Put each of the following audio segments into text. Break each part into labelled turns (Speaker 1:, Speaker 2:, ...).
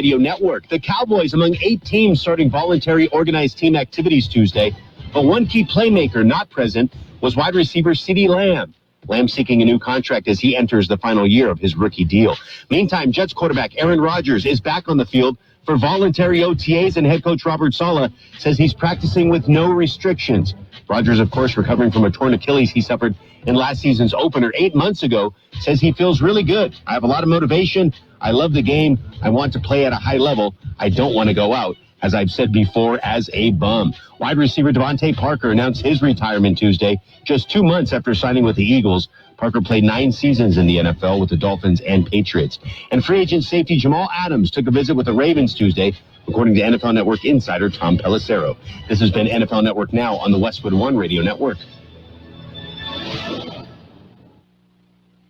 Speaker 1: Radio Network. The Cowboys among 8 teams starting voluntary organized team activities Tuesday, but one key playmaker not present was wide receiver CeeDee Lamb. Lamb seeking a new contract as he enters the final year of his rookie deal. Meantime, Jets quarterback Aaron Rodgers is back on the field for voluntary OTAs, and head coach Robert Saleh says he's practicing with no restrictions. Rodgers, of course, recovering from a torn Achilles he suffered in last season's opener 8 months ago, says he feels really good. I have a lot of motivation. I love the game. I want to play at a high level. I don't want to go out, as I've said before, as a bum. Wide receiver Devontae Parker announced his retirement Tuesday, just 2 months after signing with the Eagles. Parker played 9 seasons in the NFL with the Dolphins and Patriots. And free agent safety Jamal Adams took a visit with the Ravens Tuesday, according to NFL Network insider Tom Pelissero. This has been NFL Network Now on the Westwood One Radio Network.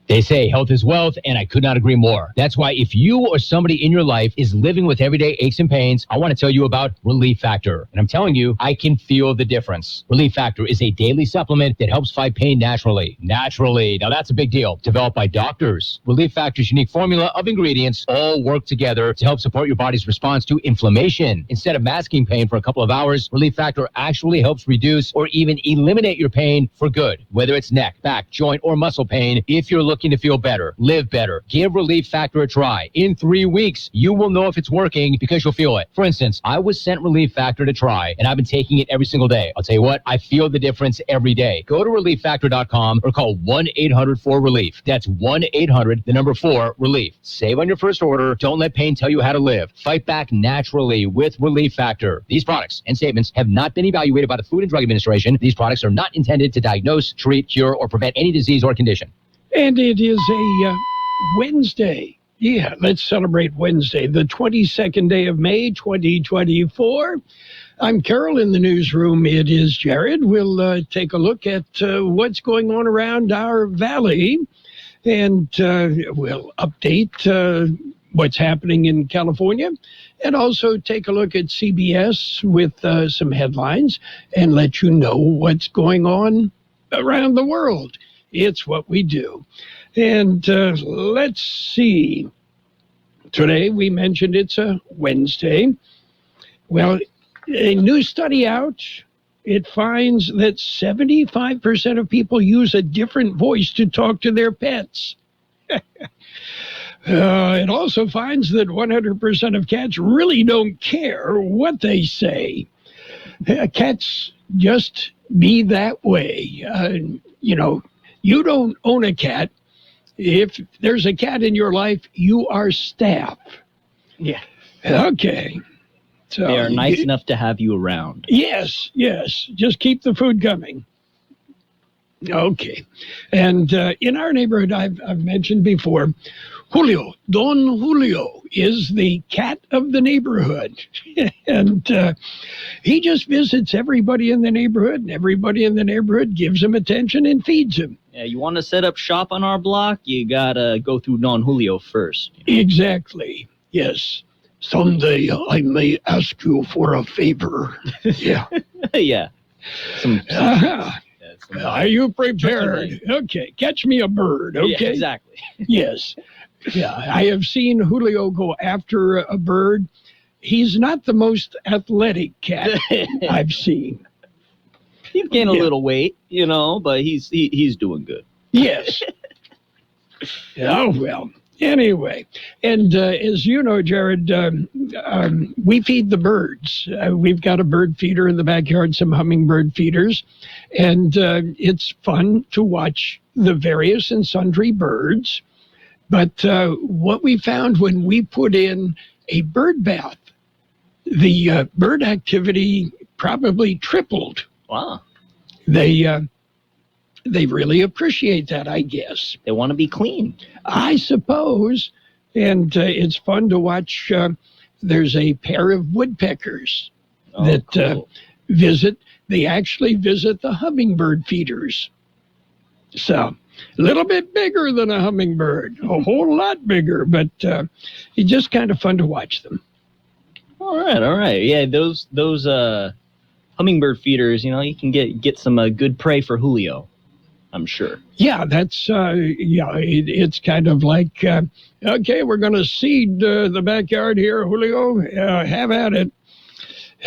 Speaker 2: They say health is wealth, and I could not agree more. That's why if you or somebody in your life is living with everyday aches and pains, I want to tell you about Relief Factor. And I'm telling you, I can feel the difference. Relief Factor is a daily supplement that helps fight pain naturally. Naturally. Now, that's a big deal. Developed by doctors. Relief Factor's unique formula of ingredients all work together to help support your body's response to inflammation. Instead of masking pain for a couple of hours, Relief Factor actually helps reduce or even eliminate your pain for good. Whether it's neck, back, joint, or muscle pain, if you're looking to feel better, live better, give Relief Factor a try. In 3 weeks, you will know if it's working because you'll feel it. For instance, I was sent Relief Factor to try, and I've been taking it every single day. I'll tell you what, I feel the difference every day. Go to ReliefFactor.com or call 1-800-4RELIEF. That's 1-800-4-RELIEF. Save on your first order. Don't let pain tell you how to live. Fight back naturally with Relief Factor. These products and statements have not been evaluated by the Food and Drug Administration. These products are not intended to diagnose, treat, cure, or prevent any disease or condition.
Speaker 3: And it is a Wednesday. Yeah, let's celebrate Wednesday, the 22nd day of May, 2024. I'm Carroll in the newsroom. It is Jared. We'll take a look at what's going on around our valley, and we'll update what's happening in California, and also take a look at CBS with some headlines and let you know what's going on around the world. It's what we do. And let's see. Today we mentioned it's a Wednesday. Well, a new study out, it finds that 75% of people use a different voice to talk to their pets. It also finds that 100% of cats really don't care what they say. Cats just be that way. You don't own a cat. If there's a cat in your life, you are staff.
Speaker 4: Yeah.
Speaker 3: Okay. So
Speaker 4: they are nice enough to have you around.
Speaker 3: Yes. Just keep the food coming. Okay. And in our neighborhood, I've mentioned before, Julio, Don Julio, is the cat of the neighborhood. And he just visits everybody in the neighborhood, and everybody in the neighborhood gives him attention and feeds him.
Speaker 4: Yeah, you want to set up shop on our block, you got to go through Don Julio first.
Speaker 3: Exactly. Yes. Someday I may ask you for a favor. Yeah.
Speaker 4: Yeah.
Speaker 3: Are you prepared? Okay. Catch me a bird. Okay.
Speaker 4: Yeah, exactly.
Speaker 3: Yes. Yeah. I have seen Julio go after a bird. He's not the most athletic cat I've seen.
Speaker 4: He's gained a little weight, but he's doing good.
Speaker 3: Yes. Oh, well. Anyway, and as you know, Jared, we feed the birds. We've got a bird feeder in the backyard, some hummingbird feeders, and it's fun to watch the various and sundry birds. But what we found when we put in a bird bath, the bird activity probably tripled.
Speaker 4: Wow.
Speaker 3: They really appreciate that, I guess.
Speaker 4: They want to be clean.
Speaker 3: I suppose. And it's fun to watch. There's a pair of woodpeckers that visit. They actually visit the hummingbird feeders. So a little bit bigger than a hummingbird, a whole lot bigger, but it's just kind of fun to watch them.
Speaker 4: All right. Yeah, those hummingbird feeders, you can get some good prey for Julio. I'm sure.
Speaker 3: Yeah, that's, it's kind of like, okay, we're going to seed the backyard here, Julio. Have at it.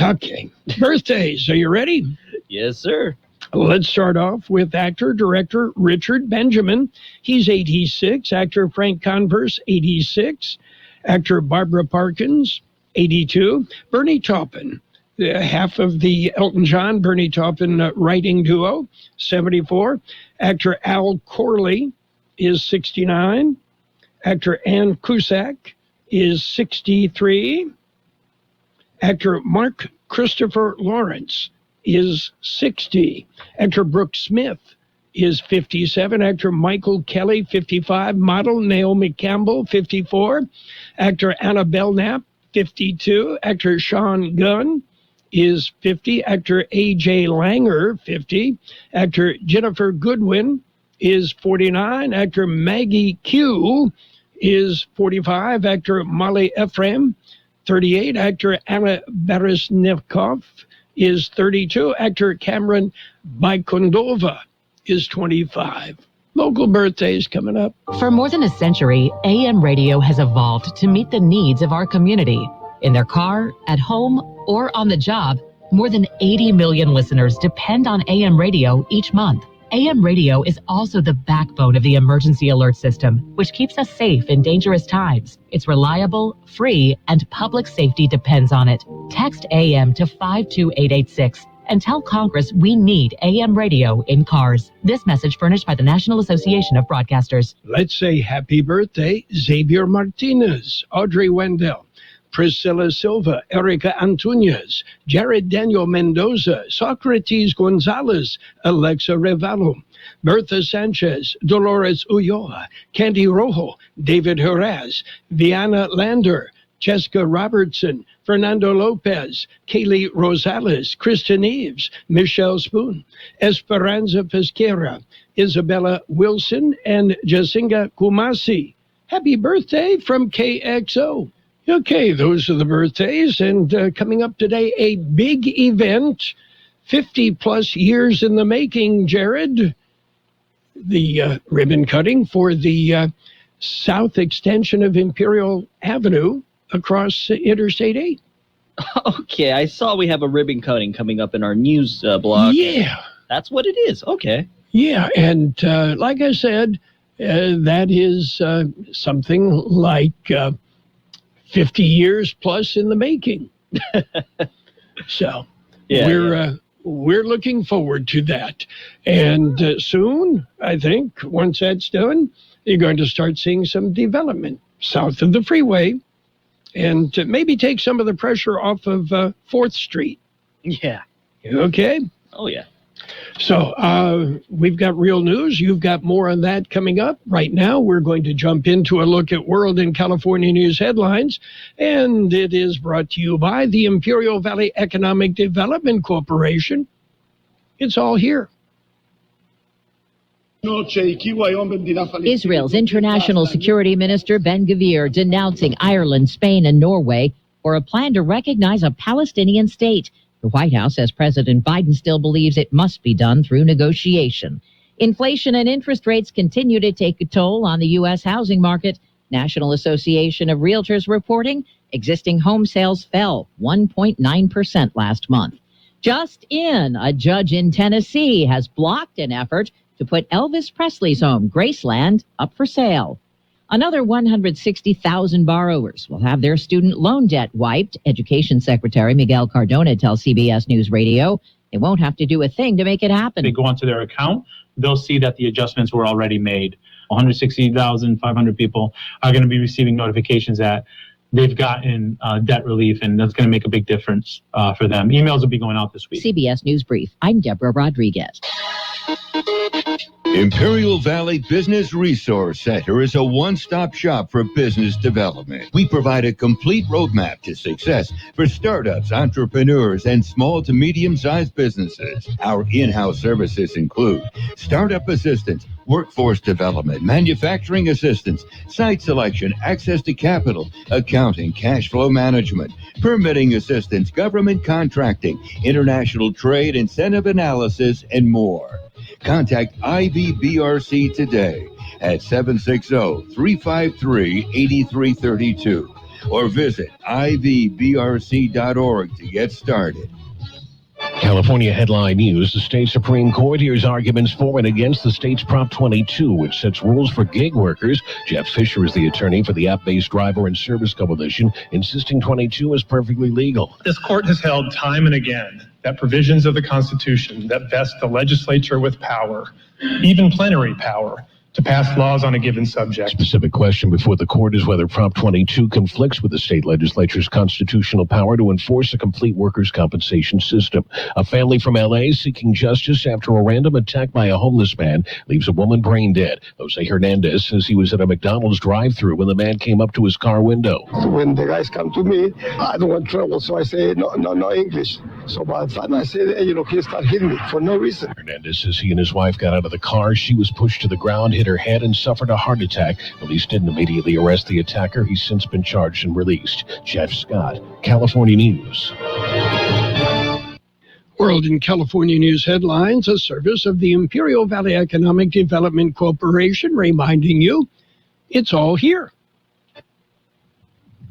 Speaker 3: Okay. Birthdays, are you ready?
Speaker 4: Yes, sir.
Speaker 3: Let's start off with actor-director Richard Benjamin. He's 86. Actor Frank Converse, 86. Actor Barbara Parkins, 82. Bernie Taupin, half of the Elton John, Bernie Taupin writing duo, 74. Actor Al Corley is 69. Actor Ann Cusack is 63. Actor Mark Christopher Lawrence is 60. Actor Brooke Smith is 57. Actor Michael Kelly, 55. Model Naomi Campbell, 54. Actor Anna Belknap, 52. Actor Sean Gunn is 50. Actor A.J. Langer, 50. Actor Jennifer Goodwin is 49. Actor Maggie Q is 45. Actor Molly Ephraim, 38. Actor Anna Baryshnikov is 32. Actor Cameron Baikondova is 25. Local birthdays coming up.
Speaker 5: For more than a century, AM radio has evolved to meet the needs of our community. In their car, at home, or on the job, more than 80 million listeners depend on AM radio each month. AM radio is also the backbone of the emergency alert system, which keeps us safe in dangerous times. It's reliable, free, and public safety depends on it. Text AM to 52886 and tell Congress we need AM radio in cars. This message furnished by the National Association of Broadcasters.
Speaker 3: Let's say happy birthday, Xavier Martinez, Audrey Wendell, Priscilla Silva, Erica Antunes, Jared Daniel Mendoza, Socrates Gonzalez, Alexa Revalo, Bertha Sanchez, Dolores Ulloa, Candy Rojo, David Herraz, Viana Lander, Jessica Robertson, Fernando Lopez, Kaylee Rosales, Kristen Eves, Michelle Spoon, Esperanza Pesquera, Isabella Wilson, and Jacinga Kumasi. Happy birthday from KXO. Okay, those are the birthdays, and coming up today, a big event, 50-plus years in the making, Jared. The ribbon cutting for the south extension of Imperial Avenue across Interstate 8.
Speaker 4: Okay, I saw we have a ribbon cutting coming up in our news blog.
Speaker 3: Yeah.
Speaker 4: That's what it is. Okay.
Speaker 3: Yeah, and like I said, that is something like 50 years plus in the making. So we're looking forward to that. And soon, I think, once that's done, you're going to start seeing some development south of the freeway and maybe take some of the pressure off of 4th Street.
Speaker 4: Yeah.
Speaker 3: Okay?
Speaker 4: Oh, yeah.
Speaker 3: So we've got real news. You've got more on that coming up. Right now, we're going to jump into a look at World and California news headlines, and it is brought to you by the Imperial Valley Economic Development Corporation. It's all here.
Speaker 6: Israel's International Security Minister Ben-Gvir denouncing Ireland, Spain, and Norway for a plan to recognize a Palestinian state. The White House says President Biden still believes it must be done through negotiation. Inflation and interest rates continue to take a toll on the U.S. housing market. National Association of Realtors reporting existing home sales fell 1.9% last month. Just in, a judge in Tennessee has blocked an effort to put Elvis Presley's home, Graceland, up for sale. Another 160,000 borrowers will have their student loan debt wiped. Education Secretary Miguel Cardona tells CBS News Radio they won't have to do a thing to make it happen.
Speaker 7: They go onto their account, they'll see that the adjustments were already made. 160,500 people are going to be receiving notifications that they've gotten debt relief, and that's going to make a big difference for them. Emails will be going out this week.
Speaker 6: CBS News Brief. I'm Deborah Rodriguez.
Speaker 8: Imperial Valley Business Resource Center is a one-stop shop for business development. We provide a complete roadmap to success for startups, entrepreneurs, and small to medium-sized businesses. Our in-house services include startup assistance, workforce development, manufacturing assistance, site selection, access to capital, accounting, cash flow management, permitting assistance, government contracting, international trade, incentive analysis, and more. Contact IVBRC today at 760-353-8332 or visit ivbrc.org to get started.
Speaker 9: California headline news. The state Supreme Court hears arguments for and against the state's Prop 22, which sets rules for gig workers. Jeff Fisher is the attorney for the App-Based Driver and Service Coalition, insisting 22 is perfectly legal.
Speaker 10: This court has held time and again that provisions of the Constitution that vest the legislature with power, even plenary power, to pass laws on a given subject.
Speaker 9: Specific question before the court is whether Prop 22 conflicts with the state legislature's constitutional power to enforce a complete workers' compensation system. A family from L.A. seeking justice after a random attack by a homeless man leaves a woman brain dead. Jose Hernandez says he was at a McDonald's drive-thru when the man came up to his car window.
Speaker 11: When the guys come to me, I don't want trouble, so I say, no English. So by the time I say, hey, he start hitting me for no reason.
Speaker 9: Hernandez says he and his wife got out of the car. She was pushed to the ground, hit her head, and suffered a heart attack. Police didn't immediately arrest the attacker. He's since been charged and released. Jeff Scott, California News.
Speaker 3: World in California News headlines, a service of the Imperial Valley Economic Development Corporation, reminding you it's all here.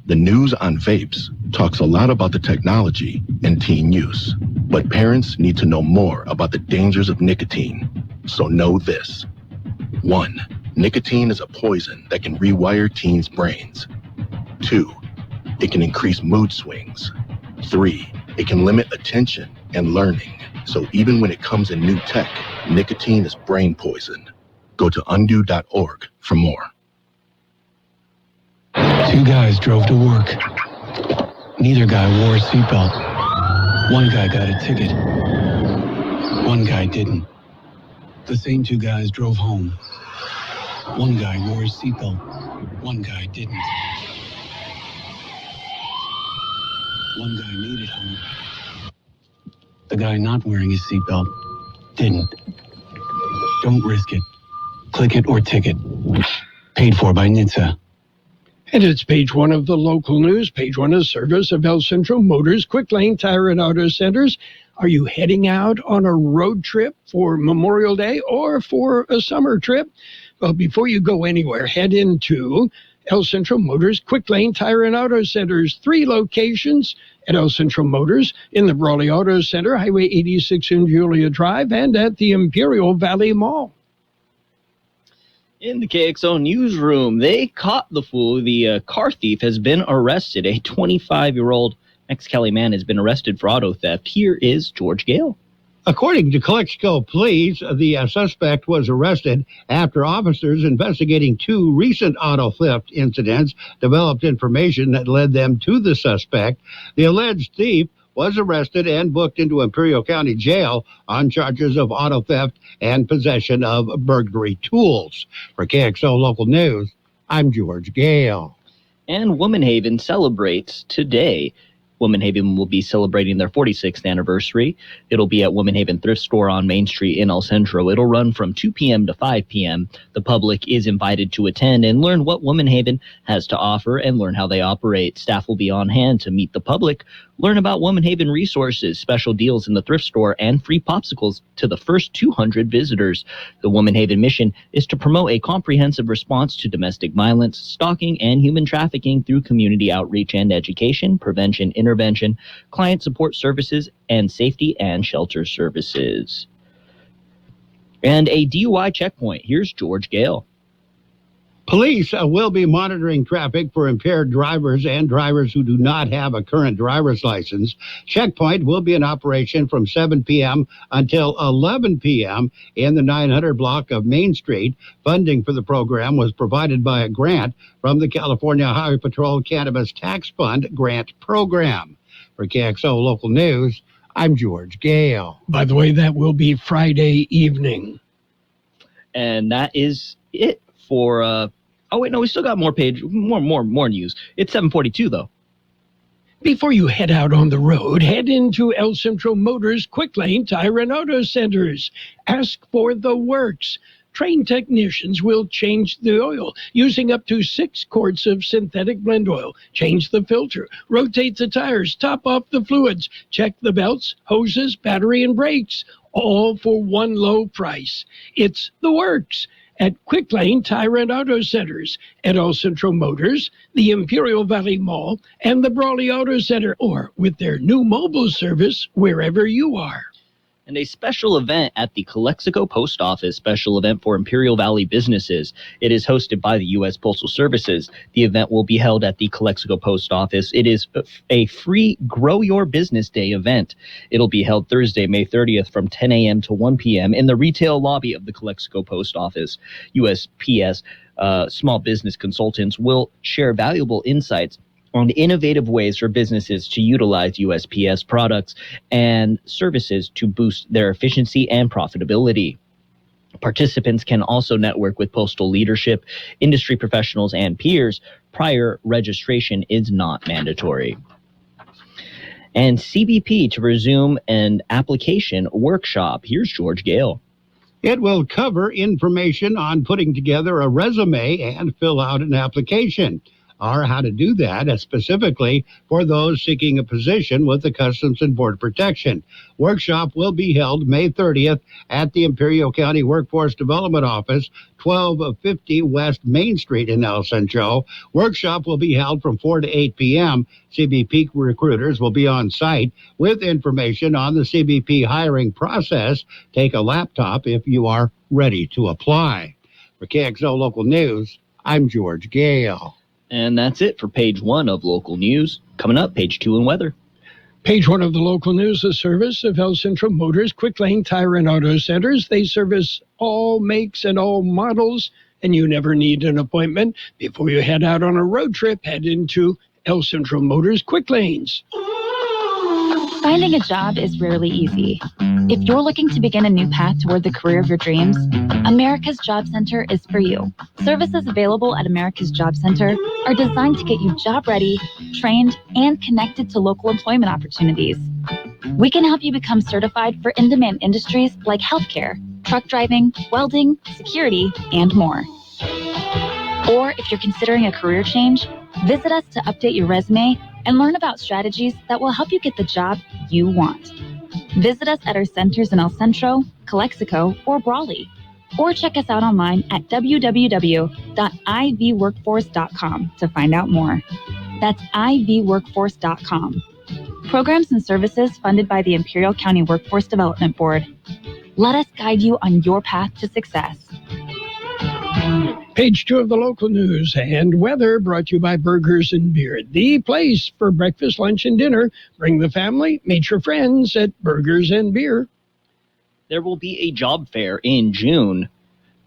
Speaker 12: The news on vapes talks a lot about the technology and teen use, but parents need to know more about the dangers of nicotine. So know this. 1. Nicotine is a poison that can rewire teens' brains. 2. It can increase mood swings. 3. It can limit attention and learning. So even when it comes in new tech, nicotine is brain poison. Go to undo.org for more.
Speaker 13: 2 guys drove to work. Neither guy wore a seatbelt. One guy got a ticket. One guy didn't. The same 2 guys drove home. One guy wore his seatbelt. One guy didn't. One guy made it home. The guy not wearing his seatbelt didn't. Don't risk it. Click it or ticket. Paid for by NHTSA.
Speaker 3: And it's page 1 of the local news. Page 1 is service of El Centro Motors, Quick Lane Tire and Auto Centers. Are you heading out on a road trip for Memorial Day or for a summer trip? Well, before you go anywhere, head into El Centro Motors, Quick Lane Tire and Auto Centers. 3 locations at El Centro Motors, in the Brawley Auto Center, Highway 86 in Julia Drive, and at the Imperial Valley Mall.
Speaker 4: In the KXO newsroom, they caught the fool. The car thief has been arrested. A 25-year-old ex-Kelly man has been arrested for auto theft. Here is George Gale.
Speaker 14: According to Kxo police, the suspect was arrested after officers investigating 2 recent auto theft incidents developed information that led them to the suspect. The alleged thief was arrested and booked into Imperial County Jail on charges of auto theft and possession of burglary tools. For KXO Local News, I'm George Gale.
Speaker 4: And Womanhaven celebrates today. Womanhaven will be celebrating their 46th anniversary. It'll be at Womanhaven Thrift Store on Main Street in El Centro. It'll run from 2 p.m. to 5 p.m. The public is invited to attend and learn what Womanhaven has to offer and learn how they operate. Staff will be on hand to meet the public, learn about Womanhaven resources, special deals in the thrift store, and free popsicles to the first 200 visitors. The Womanhaven mission is to promote a comprehensive response to domestic violence, stalking, and human trafficking through community outreach and education, prevention, intervention, client support services, and safety and shelter services. And a DUI checkpoint. Here's George Gale.
Speaker 14: Police will be monitoring traffic for impaired drivers and drivers who do not have a current driver's license. Checkpoint will be in operation from 7 p.m. until 11 p.m. in the 900 block of Main Street. Funding for the program was provided by a grant from the California Highway Patrol Cannabis Tax Fund Grant Program. For KXO Local News, I'm George Gale.
Speaker 3: By the way, that will be Friday evening.
Speaker 4: And that is it for... Oh, wait, no, we still got more news. It's 7:42, though.
Speaker 3: Before you head out on the road, head into El Centro Motors Quick Lane Tire and Auto Centers. Ask for the works. Trained technicians will change the oil using up to 6 quarts of synthetic blend oil. Change the filter, rotate the tires, top off the fluids, check the belts, hoses, battery, and brakes. all for one low price. It's the works at Quick Lane Tire and Auto Centers, at El Centro Motors, the Imperial Valley Mall, and the Brawley Auto Center, or with their new mobile service wherever you are.
Speaker 4: And a special event at the Calexico Post Office, special event for Imperial Valley businesses. It is hosted by the U.S. Postal Services. The event will be held at the Calexico Post Office. It is a free Grow Your Business Day event. It'll be held Thursday, May 30th from 10 a.m. to 1 p.m. in the retail lobby of the Calexico Post Office. USPS small business consultants will share valuable insights on innovative ways for businesses to utilize USPS products and services to boost their efficiency and profitability. Participants can also network with postal leadership, industry professionals, and peers. Prior registration is not mandatory. And CBP to resume an application workshop. Here's George Gale.
Speaker 14: It will cover information on putting together a resume and fill out an application, or how to do that, specifically for those seeking a position with the Customs and Border Protection. Workshop will be held May 30th at the Imperial County Workforce Development Office, 1250 West Main Street in El Centro. Workshop will be held from 4 to 8 p.m. CBP recruiters will be on site with information on the CBP hiring process. Take a laptop if you are ready to apply. For KXO Local News, I'm George Gale.
Speaker 4: And that's it for page 1 of local news. Coming up, page 2 in weather.
Speaker 3: Page 1 of the local news, a service of El Centro Motors, Quick Lane Tire and Auto Centers. They service all makes and all models, and you never need an appointment. Before you head out on a road trip, head into El Centro Motors Quick Lanes.
Speaker 15: Finding a job is rarely easy. If you're looking to begin a new path toward the career of your dreams, America's Job Center is for you. Services available at America's Job Center are designed to get you job ready, trained, and connected to local employment opportunities. We can help you become certified for in-demand industries like healthcare, truck driving, welding, security, and more. Or if you're considering a career change, visit us to update your resume and learn about strategies that will help you get the job you want. Visit us at our centers in El Centro, Calexico, or Brawley. Or check us out online at www.ivworkforce.com to find out more. That's ivworkforce.com. Programs and services funded by the Imperial County Workforce Development Board. Let us guide you on your path to success.
Speaker 3: Page 2 of the local news and weather brought to you by Burgers and Beer, the place for breakfast, lunch, and dinner. Bring the family, meet your friends at Burgers and Beer.
Speaker 4: There will be a job fair in June.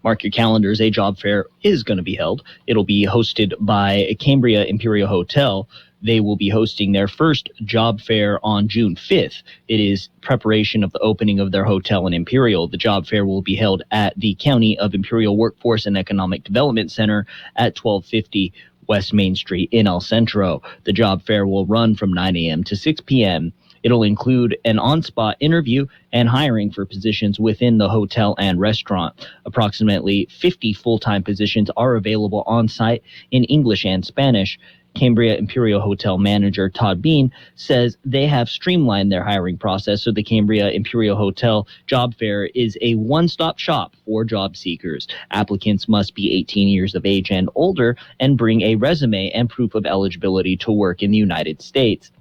Speaker 4: Mark your calendars, a job fair is going to be held. It'll be hosted by Cambria Imperial Hotel. They will be hosting their first job fair on June 5th. It is preparation of the opening of their hotel in Imperial. The job fair will be held at the County of Imperial Workforce and Economic Development Center at 1250 West Main Street in El Centro. The job fair will run from 9 a.m. to 6 p.m. It'll include an on-spot interview and hiring for positions within the hotel and restaurant. Approximately 50 full-time positions are available on-site in English and Spanish. Cambria Imperial Hotel manager Todd Bean says they have streamlined their hiring process, so the Cambria Imperial Hotel job fair is a one-stop shop for job seekers. Applicants must be 18 years of age and older and bring a resume and proof of eligibility to work in the United States.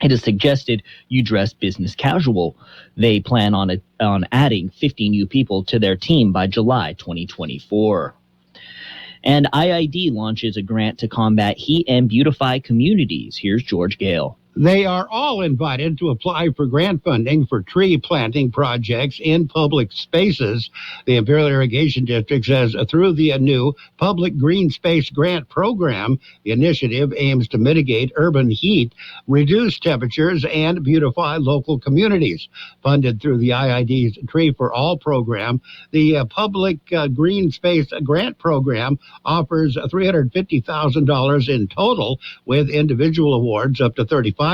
Speaker 4: It is suggested you dress business casual. They plan on adding 50 new people to their team by July 2024. And IID launches a grant to combat heat and beautify communities. Here's George Gale.
Speaker 14: They are all invited to apply for grant funding for tree planting projects in public spaces. The Imperial Irrigation District says through the new Public Green Space Grant Program, the initiative aims to mitigate urban heat, reduce temperatures, and beautify local communities. Funded through the IID's Tree for All program, the Public Green Space Grant Program offers $350,000 in total, with individual awards up to $35,000.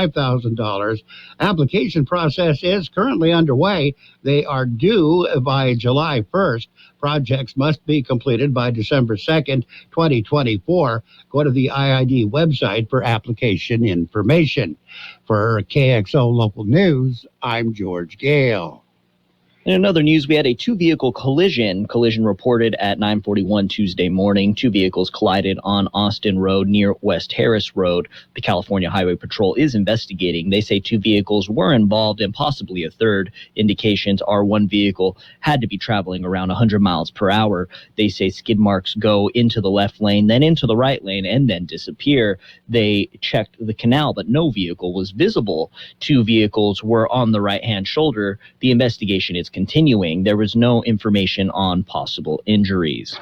Speaker 14: Application process is currently underway. They are due by July 1st. Projects must be completed by December 2nd, 2024. Go to the IID website for application information. For KXO Local News, I'm George Gale.
Speaker 4: In another news, we had a two-vehicle collision. Collision reported at 9:41 Tuesday morning. Two vehicles collided on Austin Road near West Harris Road. The California Highway Patrol is investigating. They say two vehicles were involved and possibly a third. Indications are one vehicle had to be traveling around 100 miles per hour. They say skid marks go into the left lane, then into the right lane, and then disappear. They checked the canal, but no vehicle was visible. Two vehicles were on the right-hand shoulder. The investigation is continuing. There was no information on possible injuries.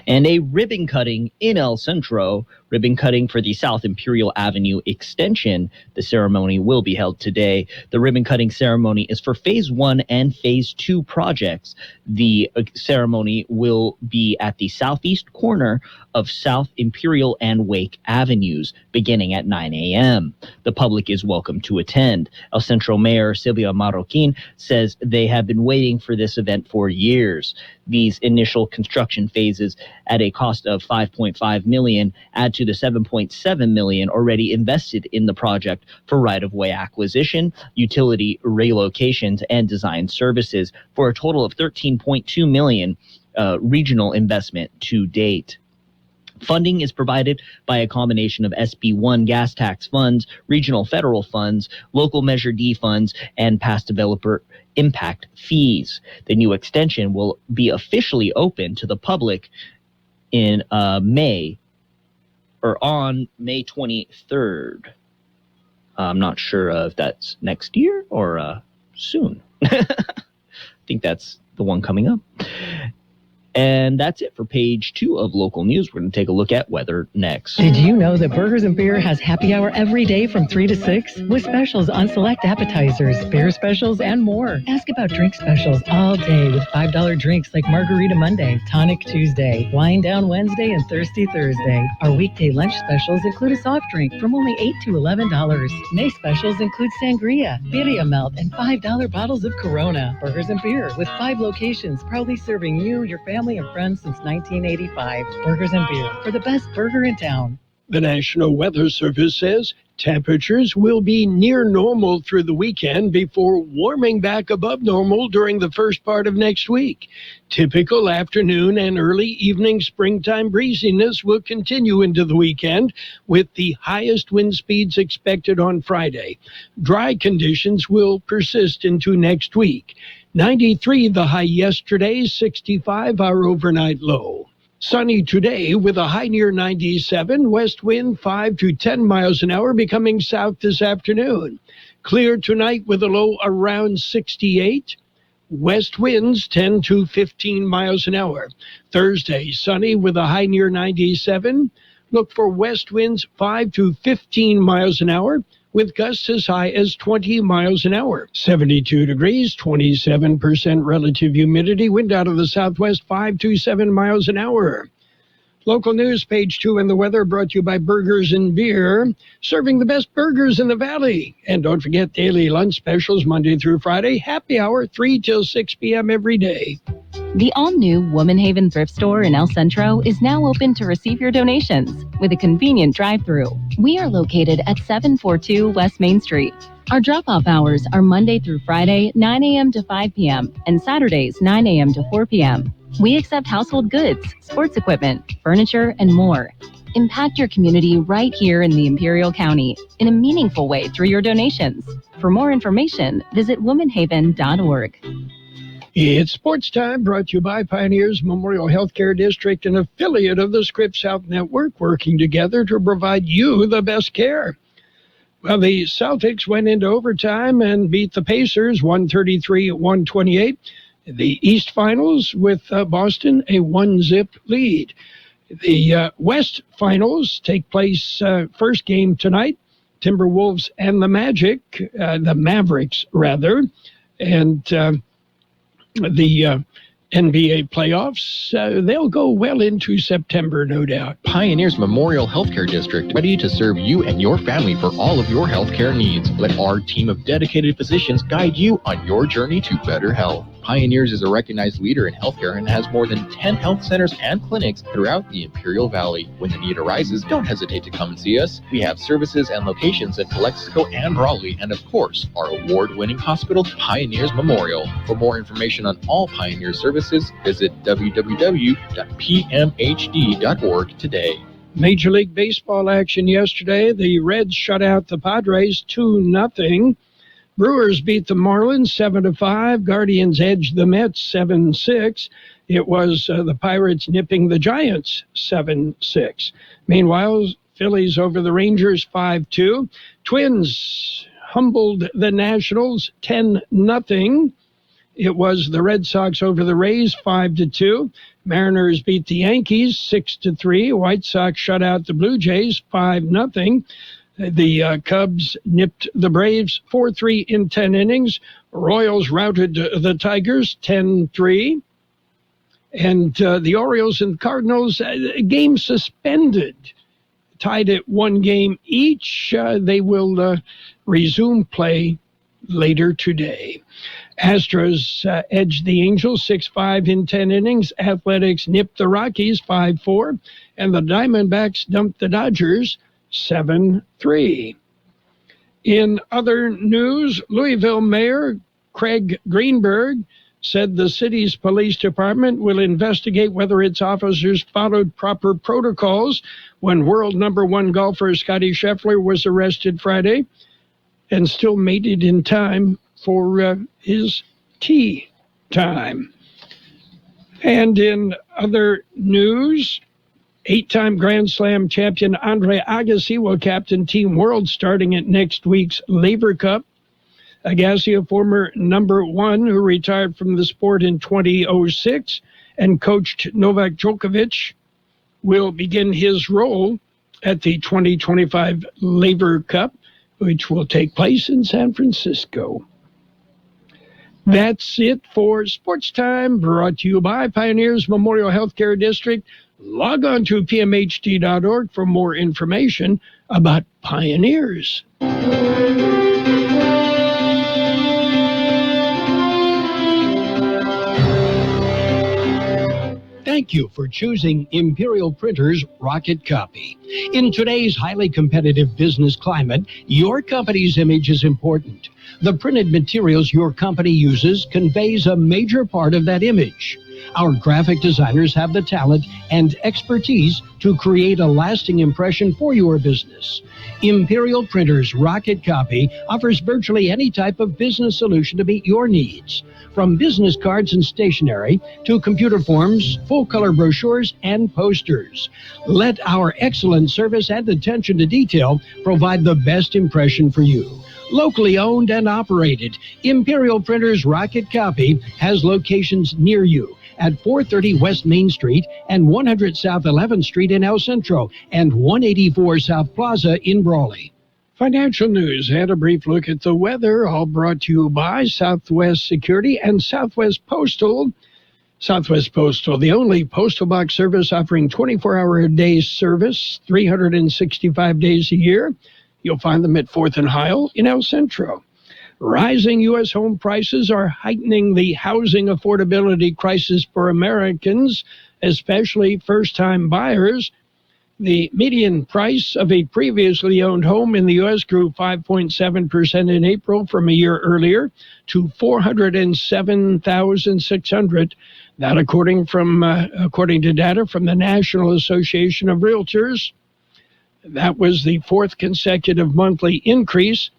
Speaker 4: And a ribbon cutting in El Centro, ribbon cutting for the South Imperial Avenue extension. The ceremony will be held today. The ribbon cutting ceremony is for Phase 1 and Phase 2 projects. The ceremony will be at the southeast corner of South Imperial and Wake Avenues, beginning at 9 a.m. The public is welcome to attend. El Centro Mayor Silvia Marroquin says they have been waiting for this event for years. These initial construction phases at a cost of $5.5 million add to the $7.7 million already invested in the project for right-of-way acquisition, utility relocations, and design services for a total of $13.2 million regional investment to date. Funding is provided by a combination of SB1 gas tax funds, regional federal funds, local Measure D funds, and past developer impact fees. The new extension will be officially open to the public in on May 23rd. I'm not sure if that's next year or soon. I think that's the one coming up. And that's it for page 2 of local news. We're going to take a look at weather next.
Speaker 16: Did you know that Burgers and Beer has happy hour every day from 3 to 6? With specials on select appetizers, beer specials, and more. Ask about drink specials all day with $5 drinks like Margarita Monday, Tonic Tuesday, Wine Down Wednesday, and Thirsty Thursday. Our weekday lunch specials include a soft drink from only $8 to $11. May specials include sangria, birria melt, and $5 bottles of Corona. Burgers and Beer with 5 locations proudly serving you, your family, and friends since 1985. Burgers and Beer, for the best burger in town.
Speaker 3: The National Weather Service says temperatures will be near normal through the weekend before warming back above normal during the first part of next week. Typical afternoon and early evening springtime breeziness will continue into the weekend, with the highest wind speeds expected on Friday. Dry conditions will persist into next week. 93 the high yesterday, 65 our overnight low. Sunny today with a high near 97, west wind 5 to 10 miles an hour, becoming south this afternoon. Clear tonight with a low around 68. West winds 10 to 15 miles an hour. Thursday, sunny with a high near 97. Look for west winds 5 to 15 miles an hour, with gusts as high as 20 miles an hour. 72 degrees, 27% relative humidity, wind out of the southwest 5 to 7 miles an hour. Local news, page 2 and the weather, brought to you by Burgers and Beer, serving the best burgers in the valley. And don't forget daily lunch specials Monday through Friday, happy hour 3 till 6 p.m. every day.
Speaker 15: The all-new Woman Haven thrift store in El Centro is now open to receive your donations with a convenient drive-thru. We are located at 742 West Main Street. Our drop-off hours are Monday through Friday, 9 a.m. to 5 p.m., and Saturdays, 9 a.m. to 4 p.m. We accept household goods, sports equipment, furniture, and more. Impact your community right here in the Imperial County in a meaningful way through your donations. For more information, visit womanhaven.org.
Speaker 3: It's sports time, brought to you by Pioneers Memorial Healthcare District, an affiliate of the Scripps Health Network, working together to provide you the best care. Well, the Celtics went into overtime and beat the Pacers 133-128. The East Finals with Boston, a 1-zip lead. The West Finals take place first game tonight. Timberwolves and the Mavericks, rather. And the NBA playoffs, they'll go well into September, no doubt.
Speaker 17: Pioneers Memorial Healthcare District, ready to serve you and your family for all of your healthcare needs. Let our team of dedicated physicians guide you on your journey to better health. Pioneers is a recognized leader in healthcare and has more than 10 health centers and clinics throughout the Imperial Valley. When the need arises, don't hesitate to come and see us. We have services and locations in Calexico and Raleigh, and of course, our award-winning hospital, Pioneers Memorial. For more information on all Pioneer services, visit www.pmhd.org today.
Speaker 3: Major League Baseball action yesterday. The Reds shut out the Padres 2-0. Brewers beat the Marlins 7-5. Guardians edged the Mets 7-6. It was the Pirates nipping the Giants 7-6. Meanwhile, Phillies over the Rangers 5-2. Twins humbled the Nationals 10-0. It was the Red Sox over the Rays 5-2. Mariners beat the Yankees 6-3. White Sox shut out the Blue Jays 5-0. The Cubs nipped the Braves 4-3 in 10 innings. Royals routed the Tigers 10-3. And the Orioles and Cardinals, game suspended, tied at 1 game each. They will resume play later today. Astros edged the Angels 6-5 in 10 innings. Athletics nipped the Rockies 5-4. And the Diamondbacks dumped the Dodgers 7-3. In other news, Louisville Mayor Craig Greenberg said the city's police department will investigate whether its officers followed proper protocols when world #1 golfer Scottie Scheffler was arrested Friday and still made it in time for his tee time. And in other news, 8-time Grand Slam champion Andre Agassi will captain Team World starting at next week's Laver Cup. Agassi, a former #1 who retired from the sport in 2006 and coached Novak Djokovic, will begin his role at the 2025 Laver Cup, which will take place in San Francisco. That's it for Sports Time, brought to you by Pioneers Memorial Healthcare District. Log on to pmhd.org for more information about Pioneers. Thank you for choosing Imperial Printers Rocket Copy. In today's highly competitive business climate, your company's image is important. The printed materials your company uses conveys a major part of that image. Our graphic designers have the talent and expertise to create a lasting impression for your business. Imperial Printers Rocket Copy offers virtually any type of business solution to meet your needs. From business cards and stationery to computer forms, full-color brochures, and posters. Let our excellent service and attention to detail provide the best impression for you. Locally owned and operated, Imperial Printers Rocket Copy has locations near you at 430 West Main Street and 100 South 11th Street in El Centro and 184 South Plaza in Brawley. Financial news and a brief look at the weather, all brought to you by Southwest Security and Southwest Postal. Southwest Postal, the only postal box service offering 24-hour-a-day service, 365 days a year. You'll find them at 4th and Heil in El Centro. Rising U.S. home prices are heightening the housing affordability crisis for Americans, especially first-time buyers. The median price of a previously owned home in the U.S. grew 5.7% in April from a year earlier to $407,600. That according to data from the National Association of Realtors. That was the fourth consecutive monthly increase,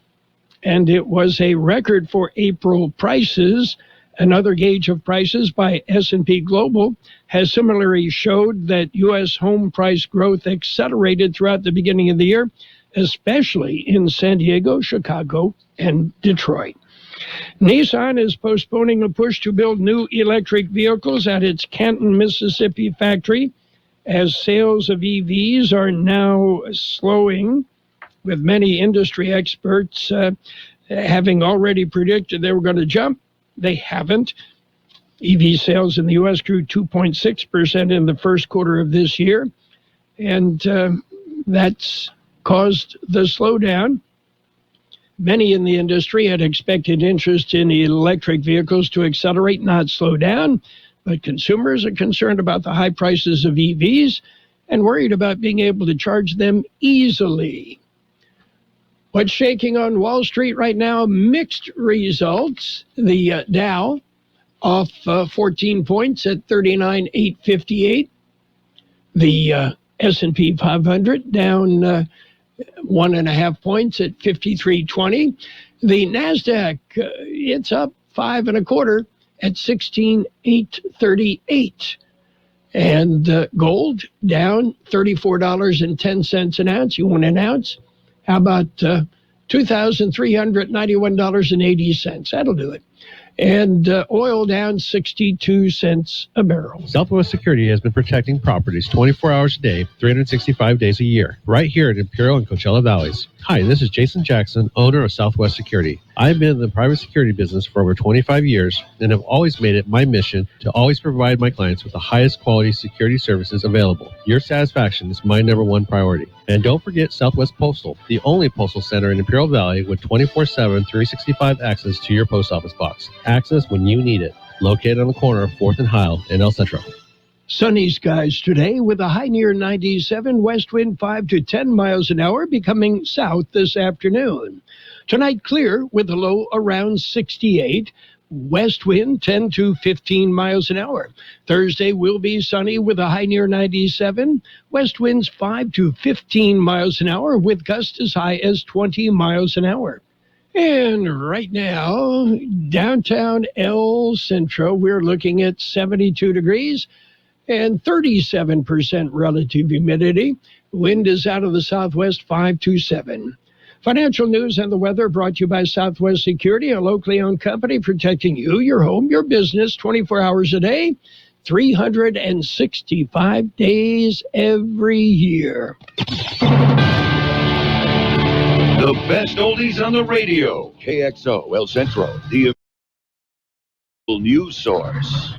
Speaker 3: and it was a record for April prices. Another gauge of prices by S&P Global has similarly showed that U.S. home price growth accelerated throughout the beginning of the year, especially in San Diego, Chicago, and Detroit. Nissan is postponing a push to build new electric vehicles at its Canton, Mississippi factory, as sales of EVs are now slowing, with many industry experts having already predicted they were going to jump. They haven't. EV sales in the U.S. grew 2.6% in the first quarter of this year, and that's caused the slowdown. Many in the industry had expected interest in electric vehicles to accelerate, not slow down, but consumers are concerned about the high prices of EVs and worried about being able to charge them easily. What's shaking on Wall Street right now? Mixed results. The Dow off 14 points at 39,858. The S&P 500 down 1.5 points at 53.20. The NASDAQ, it's up 5.25 at 16,838. And gold down $34.10 an ounce. You want an ounce? How about $2,391.80? That'll do it. And oil down 62 cents a barrel.
Speaker 18: Southwest Security has been protecting properties 24 hours a day, 365 days a year, right here in Imperial and Coachella Valleys. Hi, this is Jason Jackson, owner of Southwest Security. I've been in the private security business for over 25 years and have always made it my mission to always provide my clients with the highest quality security services available. Your satisfaction is my number one priority. And don't forget Southwest Postal, the only postal center in Imperial Valley with 24/7, 365 access to your post office box. Access when you need it. Located on the corner of 4th and Heil in El Centro.
Speaker 3: Sunny skies today with a high near 97, west wind 5 to 10 miles an hour, becoming south this afternoon. Tonight clear with a low around 68, west wind 10 to 15 miles an hour. Thursday will be sunny with a high near 97, west winds 5 to 15 miles an hour with gusts as high as 20 miles an hour. And right now, downtown El Centro, we're looking at 72 degrees and 37% relative humidity. Wind is out of the southwest 5 to 7. Financial news and the weather brought to you by Southwest Security, a locally owned company protecting you, your home, your business 24 hours a day, 365 days every year.
Speaker 8: The best oldies on the radio. KXO El Centro, the news source.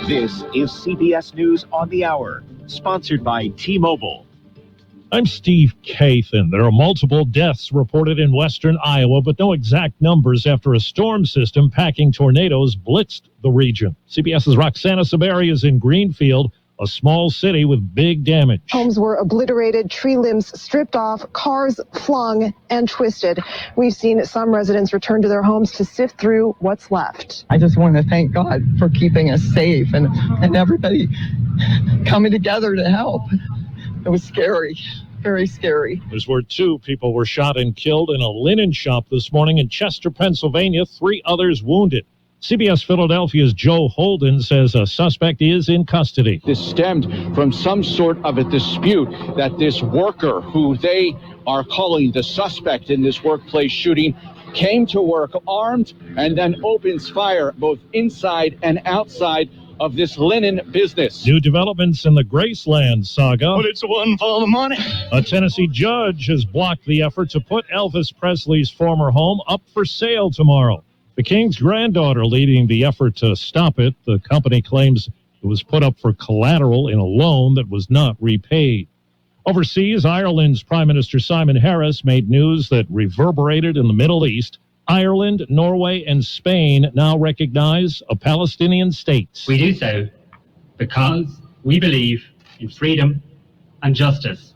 Speaker 1: This is CBS News on the Hour, sponsored by T-Mobile.
Speaker 19: I'm Steve Kathan. There are multiple deaths reported in western Iowa, but no exact numbers after a storm system packing tornadoes blitzed the region. CBS's Roxana Saberi is in Greenfield, a small city with big damage.
Speaker 20: Homes were obliterated, tree limbs stripped off, cars flung and twisted. We've seen some residents return to their homes to sift through what's left.
Speaker 21: I just want to thank God for keeping us safe and everybody coming together to help. It was scary, very scary.
Speaker 19: There's where 2 people were shot and killed in a linen shop this morning in Chester, Pennsylvania, 3 others wounded. CBS Philadelphia's Joe Holden says a suspect is in custody.
Speaker 22: This stemmed from some sort of a dispute that this worker, who they are calling the suspect in this workplace shooting, came to work armed and then opens fire both inside and outside of this linen business.
Speaker 19: New developments in the Graceland saga.
Speaker 22: But it's one for the money.
Speaker 19: A Tennessee judge has blocked the effort to put Elvis Presley's former home up for sale tomorrow. The King's granddaughter leading the effort to stop it. The company claims it was put up for collateral in a loan that was not repaid. Overseas, Ireland's Prime Minister Simon Harris made news that reverberated in the Middle East. Ireland, Norway, and Spain now recognize a Palestinian state.
Speaker 23: We do so because we believe in freedom and justice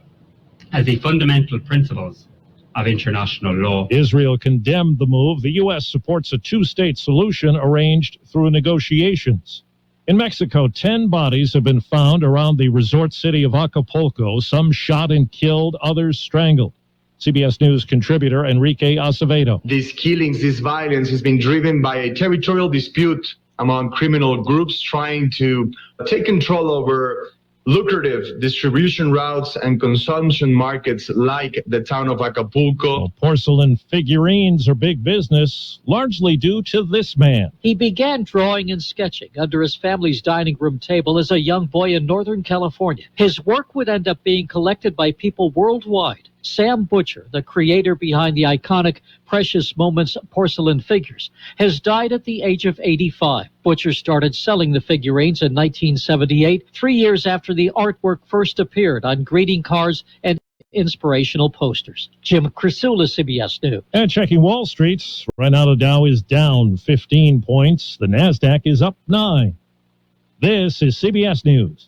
Speaker 23: as the fundamental principles of international law.
Speaker 19: Israel condemned the move. The U.S. supports a 2-state solution arranged through negotiations. In Mexico, 10 bodies have been found around the resort city of Acapulco, some shot and killed, others strangled. CBS News contributor Enrique Acevedo.
Speaker 24: These killings, this violence has been driven by a territorial dispute among criminal groups trying to take control over lucrative distribution routes and consumption markets like the town of Acapulco.
Speaker 19: Well, porcelain figurines are big business, largely due to this man.
Speaker 25: He began drawing and sketching under his family's dining room table as a young boy in Northern California. His work would end up being collected by people worldwide. Sam Butcher, the creator behind the iconic Precious Moments porcelain figures, has died at the age of 85. Butcher started selling the figurines in 1978, 3 years after the artwork first appeared on greeting cards and inspirational posters. Jim Crisula, CBS News.
Speaker 19: And checking Wall Street, right now the Dow is down 15 points. The NASDAQ is up 9. This is CBS News.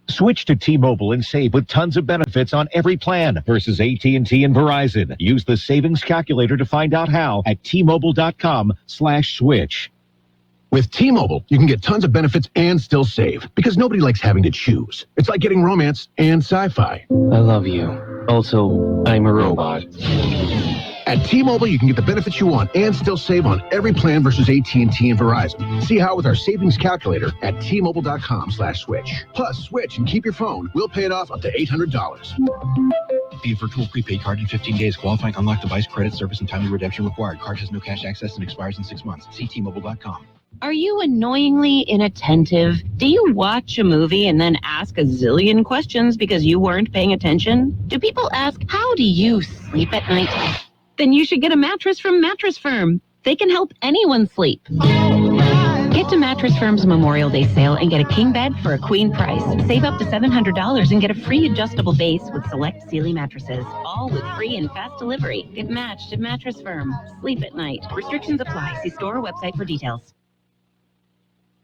Speaker 2: Switch to T-Mobile and save with tons of benefits on every plan versus AT&T and Verizon. Use the savings calculator to find out how at T-Mobile.com/switch.
Speaker 5: With T-Mobile, you can get tons of benefits and still save because nobody likes having to choose. It's like getting romance and sci-fi.
Speaker 6: I love you. Also, I'm a robot.
Speaker 5: At T-Mobile, you can get the benefits you want and still save on every plan versus AT&T and Verizon. See how with our savings calculator at T-Mobile.com/switch. Plus, switch and keep your phone. We'll pay it off up to $800.
Speaker 7: Be a virtual prepaid card in 15 days. Qualifying unlocked device credit service and timely redemption required. Card has no cash access and expires in 6 months. See T-Mobile.com.
Speaker 10: Are you annoyingly inattentive? Do you watch a movie and then ask a zillion questions because you weren't paying attention? Do people ask, how do you sleep at night? Then you should get a mattress from Mattress Firm. They can help anyone sleep. Get to Mattress Firm's Memorial Day sale and get a king bed for a queen price. Save up to $700 and get a free adjustable base with select Sealy mattresses, all with free and fast delivery. Get matched at Mattress Firm. Sleep at night. Restrictions apply. See store or website for details.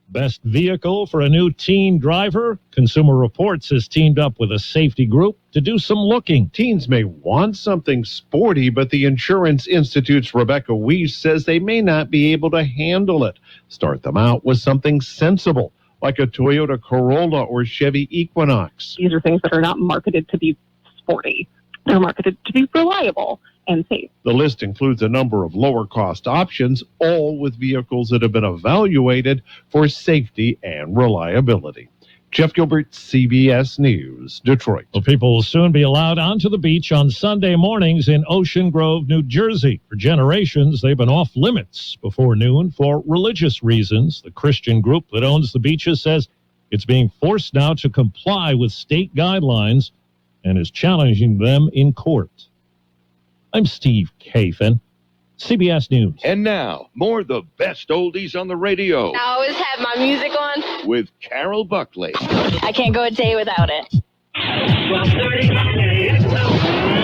Speaker 19: Best vehicle for a new teen driver? Consumer Reports has teamed up with a safety group to do some looking.
Speaker 18: Teens may want something sporty, but the Insurance Institute's Rebecca Weiss says they may not be able to handle it. Start them out with something sensible, like a Toyota Corolla or Chevy Equinox.
Speaker 26: These are things that are not marketed to be sporty. They're marketed to be reliable and safe.
Speaker 18: The list includes a number of lower-cost options, all with vehicles that have been evaluated for safety and reliability. Jeff Gilbert, CBS News, Detroit.
Speaker 19: Well, people will soon be allowed onto the beach on Sunday mornings in Ocean Grove, New Jersey. For generations, they've been off limits before noon for religious reasons. The Christian group that owns the beaches says it's being forced now to comply with state guidelines and is challenging them in court. I'm Steve Kathan, CBS News.
Speaker 8: And now, more of the best oldies on the radio.
Speaker 27: I always have my music on.
Speaker 8: With Carroll Buckley.
Speaker 27: I can't go a day without it.
Speaker 28: 12:30.